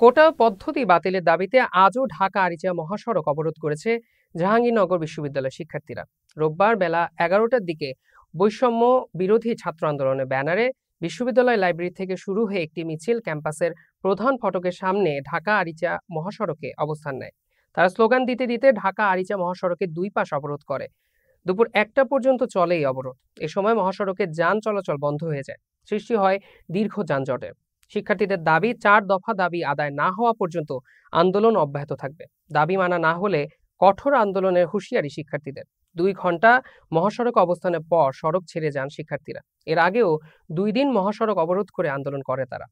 কোটা পদ্ধতি বাতিলের দাবিতে আজও ঢাকা আরিচা মহাসড়ক অবরোধ করেছে জাহাঙ্গীরনগর বিশ্ববিদ্যালয়ের শিক্ষার্থীরা। রোববার বেলা 11টার দিকে বৈষম্য বিরোধী ছাত্র আন্দোলনের ব্যানারে বিশ্ববিদ্যালয় লাইব্রেরি থেকে শুরু হয়ে একটি মিছিল ক্যাম্পাসের প্রধান ফটকের সামনে ঢাকা আরিচা মহাসড়কে অবস্থান নেয়। তারা স্লোগান দিতে দিতে ঢাকা আরিচা মহাসড়কের দুই পাশ অবরোধ করে। দুপুর 1টা পর্যন্ত চলে এই অবরোধ। এ সময় মহাসড়কে যান চলাচল বন্ধ হয়ে যায়, সৃষ্টি হয় দীর্ঘ যানজটের। শিক্ষার্থীদের দাবি, 4 দফা দাবি আদায় না হওয়া পর্যন্ত আন্দোলন অব্যাহত থাকবে। দাবি মানা না হলে কঠোর আন্দোলনের হুঁশিয়ারি শিক্ষার্থীদের। 2 ঘন্টা মহাসড়ক অবস্থানের পর সড়ক ছেড়ে যান শিক্ষার্থীরা। এর আগেও 2 দিন মহাসড়ক অবরোধ করে আন্দোলন করে তারা।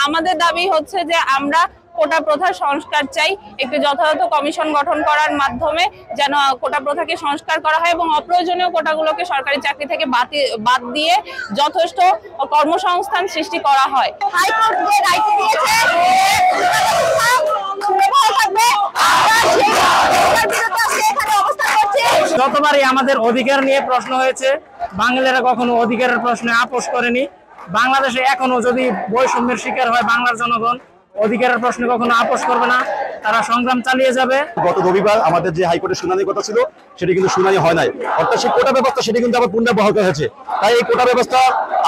আমাদের দাবি হচ্ছে যে আমরা কোটা প্রথা সংস্কার চাই, একটি যথাযথ কমিশন গঠন করার মাধ্যমে যেন কোটা প্রথাকে সংস্কার করা হয় এবং অপ্রয়োজনীয় কোটাগুলোকে সরকারি চাকরি থেকে বাদ দিয়ে যথেষ্ট কর্মসংস্থান সৃষ্টি করা হয়। হাইকোর্ট যে রায় দিয়েছে যতবারই আমাদের অধিকার নিয়ে প্রশ্ন হয়েছে, বাঙালিরা কখনো অধিকারের প্রশ্নে আপোষ করেনি। বাংলাদেশে এখনো যদি বৈষম্যের শিকার হয় বাংলার জনগণ, অধিকারের প্রশ্নে কখনো আপোষ করবে না, তারা সংগ্রাম চালিয়ে যাবে। গত রবিবার আমাদের যে হাইকোর্টের শুনানির কথা ছিল সেটি কিন্তু শুনানি হয় নাই, অর্থাৎ সেই কোটা ব্যবস্থা সেটি কিন্তু আবার পুনর্বহাল করা হয়েছে। তাই এই কোটা ব্যবস্থা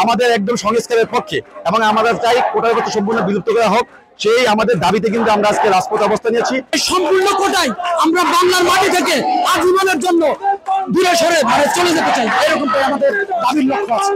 আমাদের একদম সংস্কারের পক্ষে এবং আমরা চাই কোটা ব্যবস্থা সম্পূর্ণ বিলুপ্ত করা হোক। সেই আমাদের দাবিতে কিন্তু আমরা আজকে রাজপথে অবস্থান নিয়েছি। সম্পূর্ণ কোটায় আমরা বাংলার মাটি থেকে আজীবনের জন্য দূরে সরে চলে যেতে চাই, এরকমটাই আমাদের দাবির লক্ষ্য আছে।